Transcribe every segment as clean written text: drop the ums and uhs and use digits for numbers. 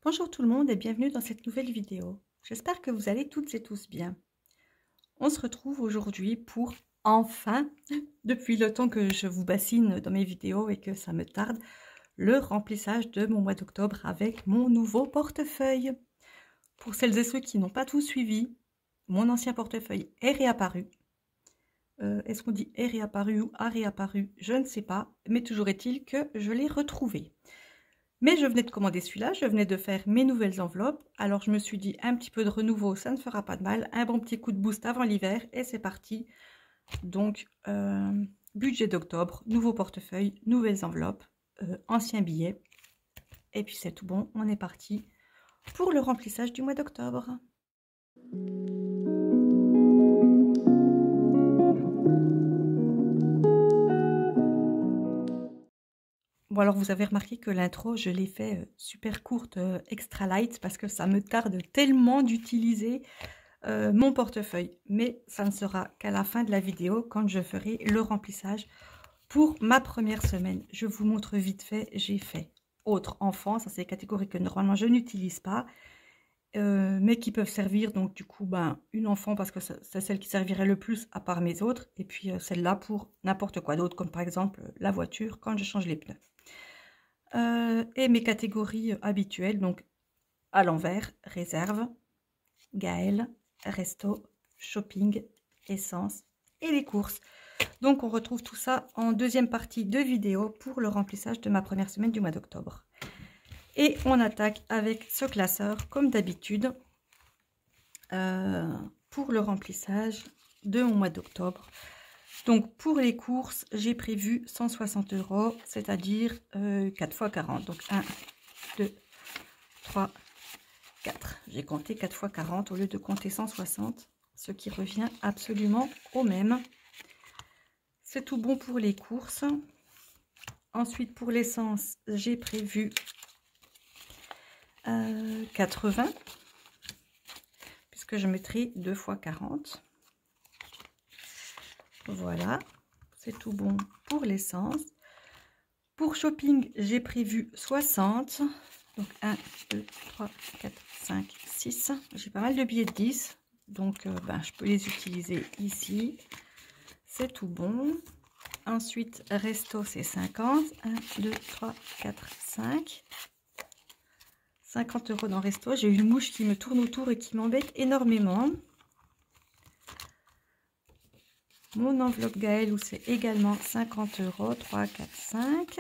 Bonjour tout le monde et bienvenue dans cette nouvelle vidéo. J'espère que vous allez toutes et tous bien. On se retrouve aujourd'hui pour enfin, depuis le temps que je vous bassine dans mes vidéos et que ça me tarde, le remplissage de mon mois d'octobre avec mon nouveau portefeuille. Pour celles et ceux qui n'ont pas tout suivi, mon ancien portefeuille est réapparu. Est-ce qu'on dit est réapparu ou a réapparu? Je ne sais pas, mais toujours est-il que je l'ai retrouvé. Mais je venais de commander celui-là, je venais de faire mes nouvelles enveloppes, alors je me suis dit un petit peu de renouveau, ça ne fera pas de mal, un bon petit coup de boost avant l'hiver et c'est parti. Donc, budget d'octobre, nouveau portefeuille, nouvelles enveloppes, anciens billets, et puis c'est tout bon, on est parti pour le remplissage du mois d'octobre. Bon, alors vous avez remarqué que l'intro, je l'ai fait super courte, extra light, parce que ça me tarde tellement d'utiliser mon portefeuille. Mais ça ne sera qu'à la fin de la vidéo, quand je ferai le remplissage pour ma première semaine. Je vous montre vite fait, j'ai fait autre enfant, ça c'est des catégories que normalement je n'utilise pas, mais qui peuvent servir, donc du coup, une enfant, parce que c'est celle qui servirait le plus à part mes autres, et puis celle-là pour n'importe quoi d'autre, comme par exemple la voiture, quand je change les pneus. Et mes catégories habituelles, donc à l'envers, réserve, Gaël, resto, shopping, essence et les courses. Donc on retrouve tout ça en deuxième partie de vidéo pour le remplissage de ma première semaine du mois d'octobre. Et on attaque avec ce classeur comme d'habitude pour le remplissage de mon mois d'octobre. Donc pour les courses, j'ai prévu 160 €, c'est-à-dire 4 x 40. Donc 1, 2, 3, 4. J'ai compté 4 x 40 au lieu de compter 160, ce qui revient absolument au même. C'est tout bon pour les courses. Ensuite, pour l'essence, j'ai prévu 80, puisque je mettrai 2 x 40. Voilà, c'est tout bon pour l'essence. Pour shopping, j'ai prévu 60. Donc 1, 2, 3, 4, 5, 6. J'ai pas mal de billets de 10. Donc je peux les utiliser ici. C'est tout bon. Ensuite, resto, c'est 50. 1, 2, 3, 4, 5. 50 € dans resto. J'ai une mouche qui me tourne autour et qui m'embête énormément. Mon enveloppe Gaël, où c'est également 50 €. 3, 4, 5.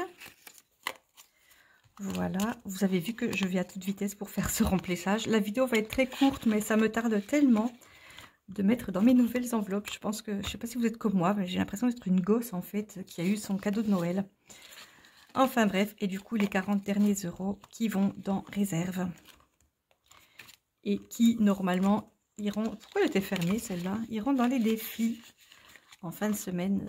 Voilà, vous avez vu que je vais à toute vitesse pour faire ce remplissage. La vidéo va être très courte, mais ça me tarde tellement de mettre dans mes nouvelles enveloppes. Je pense que, je sais pas si vous êtes comme moi, mais j'ai l'impression d'être une gosse en fait, qui a eu son cadeau de Noël. Enfin bref, et du coup les 40 derniers euros qui vont dans réserve. Et qui normalement iront, pourquoi elle était fermée celle-là? Iront dans les défis en fin de semaine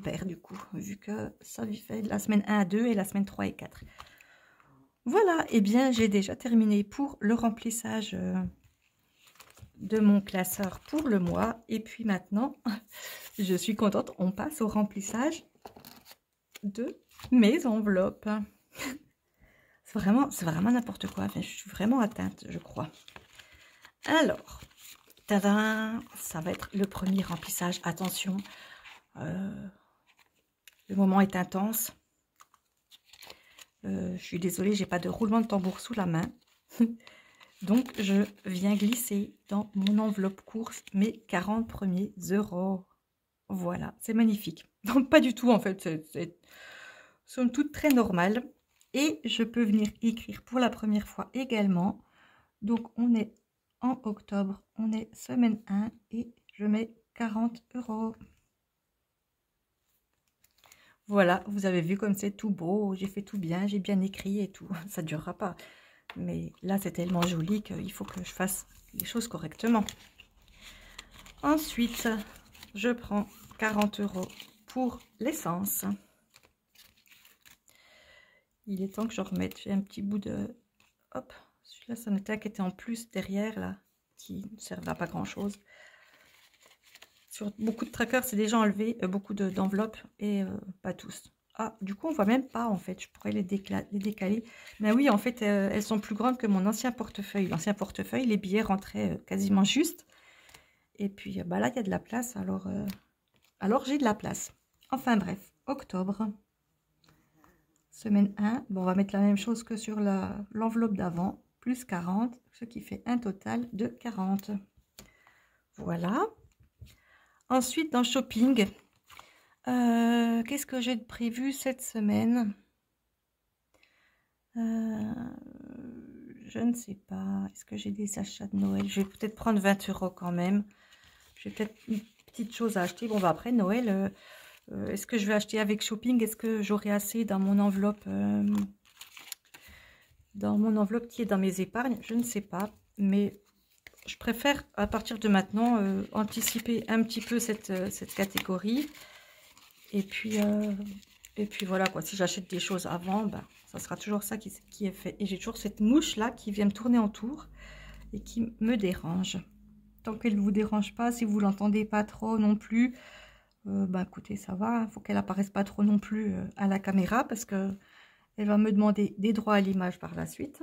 paire du coup, vu que ça fait la semaine 1 à 2 et la semaine 3 et 4. Voilà, et bien j'ai déjà terminé pour le remplissage de mon classeur pour le mois. Et puis maintenant, je suis contente, on passe au remplissage de mes enveloppes. C'est vraiment n'importe quoi. Enfin, je suis vraiment atteinte, je crois. Alors, tadam, ça va être le premier remplissage. Attention, le moment est intense. Je suis désolée, j'ai pas de roulement de tambour sous la main. Donc, je viens glisser dans mon enveloppe course mes 40 premiers euros. Voilà, c'est magnifique. Donc, pas du tout, en fait. C'est somme toute très normal. Et je peux venir écrire pour la première fois également. Donc, on est en octobre. On est semaine 1 et je mets 40 €. Voilà, vous avez vu comme c'est tout beau. J'ai fait tout bien, j'ai bien écrit et tout. Ça ne durera pas. Mais là, c'est tellement joli qu'il faut que je fasse les choses correctement. Ensuite, je prends 40 € pour l'essence. Il est temps que je remette. J'ai un petit bout de... Hop, celui-là, ça n'était qui était en plus derrière, là, qui ne servait à pas grand-chose. Sur beaucoup de trackers, c'est déjà enlevé, beaucoup d'enveloppes, et pas tous. Ah, du coup, on voit même pas, en fait. Je pourrais les décaler. Mais oui, en fait, elles sont plus grandes que mon ancien portefeuille. L'ancien portefeuille, les billets rentraient quasiment juste. Et puis, bah là, il y a de la place. Alors j'ai de la place. Enfin, bref. Octobre. Semaine 1. Bon, on va mettre la même chose que sur l'enveloppe d'avant. Plus 40. Ce qui fait un total de 40. Voilà. Ensuite, dans shopping... qu'est-ce que j'ai de prévu cette semaine? Je ne sais pas. Est-ce que j'ai des achats de Noël? Je vais peut-être prendre 20 € quand même. J'ai peut-être une petite chose à acheter. Bon, bah après Noël, est-ce que je vais acheter avec shopping? Est-ce que j'aurai assez dans mon enveloppe qui est dans mes épargnes? Je ne sais pas. Mais je préfère, à partir de maintenant, anticiper un petit peu cette catégorie. Et puis voilà quoi, si j'achète des choses avant, ben, ça sera toujours ça qui est fait. Et j'ai toujours cette mouche là qui vient me tourner en tour et qui me dérange. Tant qu'elle ne vous dérange pas, si vous l'entendez pas trop non plus, ben écoutez, ça va. Il faut qu'elle apparaisse pas trop non plus à la caméra parce que elle va me demander des droits à l'image par la suite.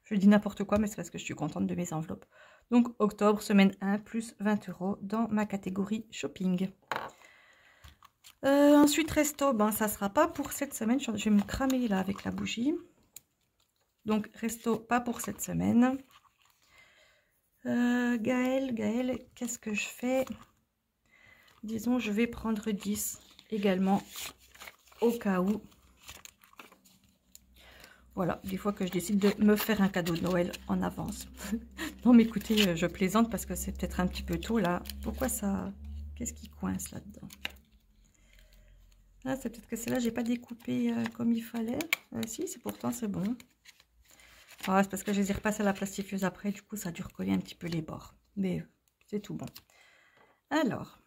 Je dis n'importe quoi, mais c'est parce que je suis contente de mes enveloppes. Donc octobre, semaine 1, plus 20 € dans ma catégorie shopping. Ensuite, resto, ben, ça sera pas pour cette semaine. Je vais me cramer là avec la bougie. Donc, resto, pas pour cette semaine. Gaël, qu'est-ce que je fais? Disons, je vais prendre 10 également, au cas où. Voilà, des fois que je décide de me faire un cadeau de Noël en avance. Non, mais écoutez, je plaisante parce que c'est peut-être un petit peu tôt là. Pourquoi ça... Qu'est-ce qui coince là-dedans? Ah, c'est peut-être que celle-là, j'ai pas découpé comme il fallait. Si, c'est pourtant, c'est bon. Ah, c'est parce que je les ai repassés à la plastifieuse après. Du coup, ça a dû recoller un petit peu les bords. Mais c'est tout bon. Alors,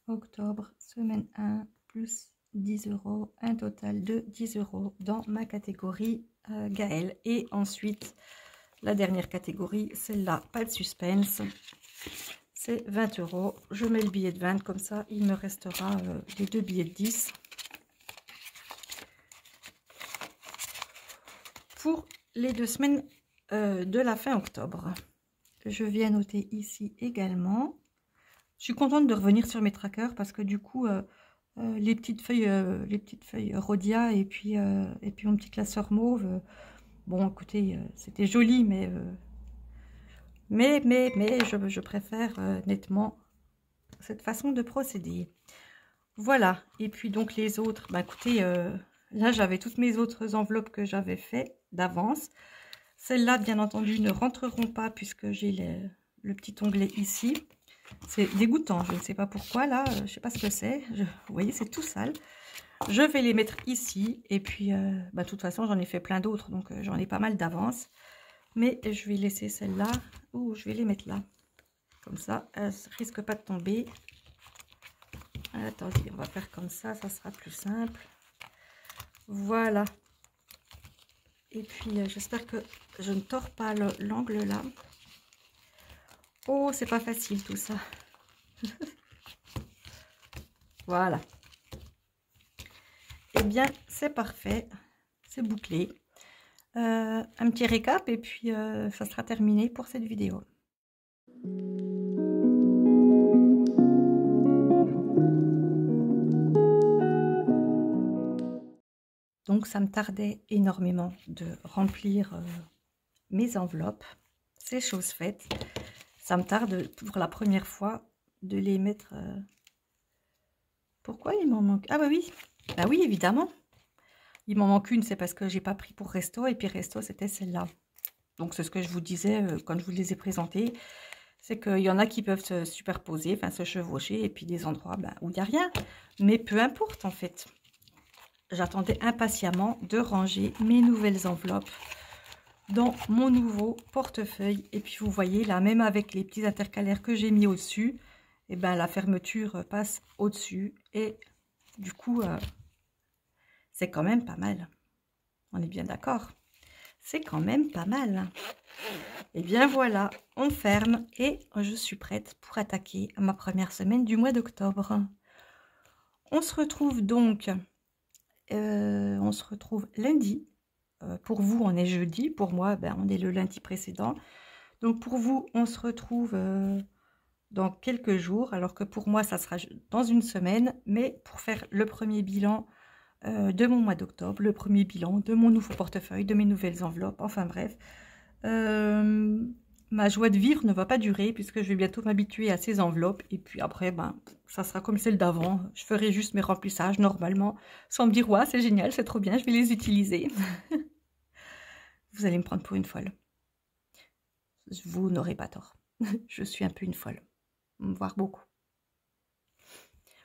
octobre, semaine 1, plus 10 €. Un total de 10 € dans ma catégorie Gaël. Et ensuite, la dernière catégorie, celle-là, pas de suspense. C'est 20 €. Je mets le billet de 20, comme ça, il me restera les deux billets de 10. Pour les 2 semaines de la fin octobre. Je viens noter ici également. Je suis contente de revenir sur mes trackers parce que du coup, les petites feuilles Rhodia et puis mon petit classeur mauve, bon, écoutez, c'était joli, mais je préfère nettement cette façon de procéder. Voilà. Et puis donc les autres, bah écoutez, là j'avais toutes mes autres enveloppes que j'avais fait d'avance. Celles-là, bien entendu, ne rentreront pas puisque j'ai le petit onglet ici. C'est dégoûtant, je ne sais pas pourquoi là, je ne sais pas ce que c'est. Vous voyez, c'est tout sale. Je vais les mettre ici et puis, bah, de toute façon, j'en ai fait plein d'autres, donc j'en ai pas mal d'avance. Mais je vais laisser celle-là, ou je vais les mettre là. Comme ça, elles ne risquent pas de tomber. Attendez, on va faire comme ça sera plus simple. Voilà. Et puis, j'espère que je ne tords pas l'angle là. Oh, c'est pas facile tout ça. Voilà. Eh bien, c'est parfait. C'est bouclé. Un petit récap et puis ça sera terminé pour cette vidéo. Donc, ça me tardait énormément de remplir mes enveloppes. C'est chose faite. Ça me tarde pour la première fois de les mettre... Pourquoi il m'en manque? Ah bah oui, bah oui, évidemment. Il m'en manque une, c'est parce que j'ai pas pris pour resto. Et puis resto, c'était celle-là. Donc, c'est ce que je vous disais quand je vous les ai présentées. C'est qu'il y en a qui peuvent se superposer, enfin se chevaucher. Et puis des endroits bah, où il n'y a rien. Mais peu importe, en fait. J'attendais impatiemment de ranger mes nouvelles enveloppes dans mon nouveau portefeuille. Et puis vous voyez là, même avec les petits intercalaires que j'ai mis au-dessus, et ben la fermeture passe au-dessus. Et du coup, c'est quand même pas mal. On est bien d'accord. C'est quand même pas mal. Et bien voilà, on ferme et je suis prête pour attaquer ma première semaine du mois d'octobre. On se retrouve donc, on se retrouve lundi. Pour vous, on est jeudi. Pour moi, ben, on est le lundi précédent. Donc pour vous, on se retrouve dans quelques jours, alors que pour moi, ça sera dans une semaine. Mais pour faire le premier bilan de mon mois d'octobre, le premier bilan de mon nouveau portefeuille, de mes nouvelles enveloppes, enfin bref. Ma joie de vivre ne va pas durer puisque je vais bientôt m'habituer à ces enveloppes. Et puis après, ben, ça sera comme celle d'avant. Je ferai juste mes remplissages normalement, sans me dire « Ouais, c'est génial, c'est trop bien, je vais les utiliser. » Vous allez me prendre pour une folle. Vous n'aurez pas tort. Je suis un peu une folle, voire beaucoup.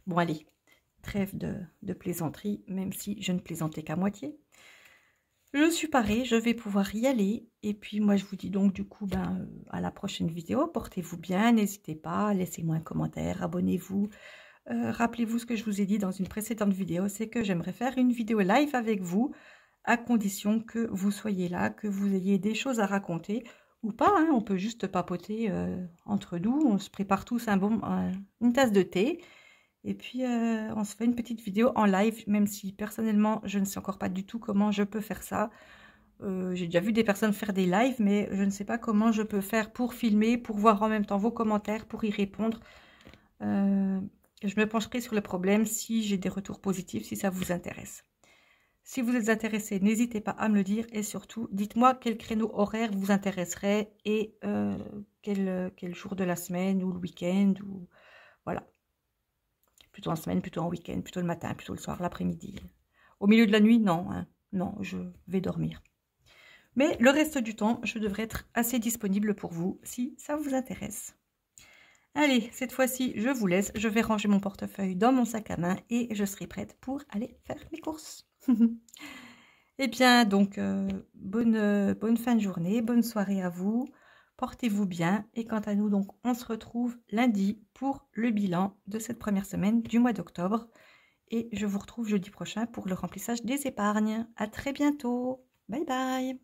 Bon, allez, trêve de plaisanterie, même si je ne plaisantais qu'à moitié. Je suis parée, je vais pouvoir y aller. Et puis moi, je vous dis donc du coup, ben, à la prochaine vidéo. Portez-vous bien, n'hésitez pas, laissez-moi un commentaire, abonnez-vous. Rappelez-vous ce que je vous ai dit dans une précédente vidéo, c'est que j'aimerais faire une vidéo live avec vous, à condition que vous soyez là, que vous ayez des choses à raconter, ou pas, hein, on peut juste papoter entre nous, on se prépare tous une tasse de thé, et puis on se fait une petite vidéo en live, même si personnellement je ne sais encore pas du tout comment je peux faire ça. J'ai déjà vu des personnes faire des lives, mais je ne sais pas comment je peux faire pour filmer, pour voir en même temps vos commentaires, pour y répondre. Je me pencherai sur le problème si j'ai des retours positifs, si ça vous intéresse. Si vous êtes intéressé, n'hésitez pas à me le dire et surtout, dites-moi quel créneau horaire vous intéresserait et quel jour de la semaine ou le week-end ou voilà. Plutôt en semaine, plutôt en week-end, plutôt le matin, plutôt le soir, l'après-midi. Au milieu de la nuit, non, hein. Non, je vais dormir. Mais le reste du temps, je devrais être assez disponible pour vous si ça vous intéresse. Allez, cette fois-ci, je vous laisse. Je vais ranger mon portefeuille dans mon sac à main et je serai prête pour aller faire mes courses. Eh bien, donc, bonne fin de journée, bonne soirée à vous. Portez-vous bien. Et quant à nous, donc, on se retrouve lundi pour le bilan de cette première semaine du mois d'octobre. Et je vous retrouve jeudi prochain pour le remplissage des épargnes. À très bientôt. Bye bye.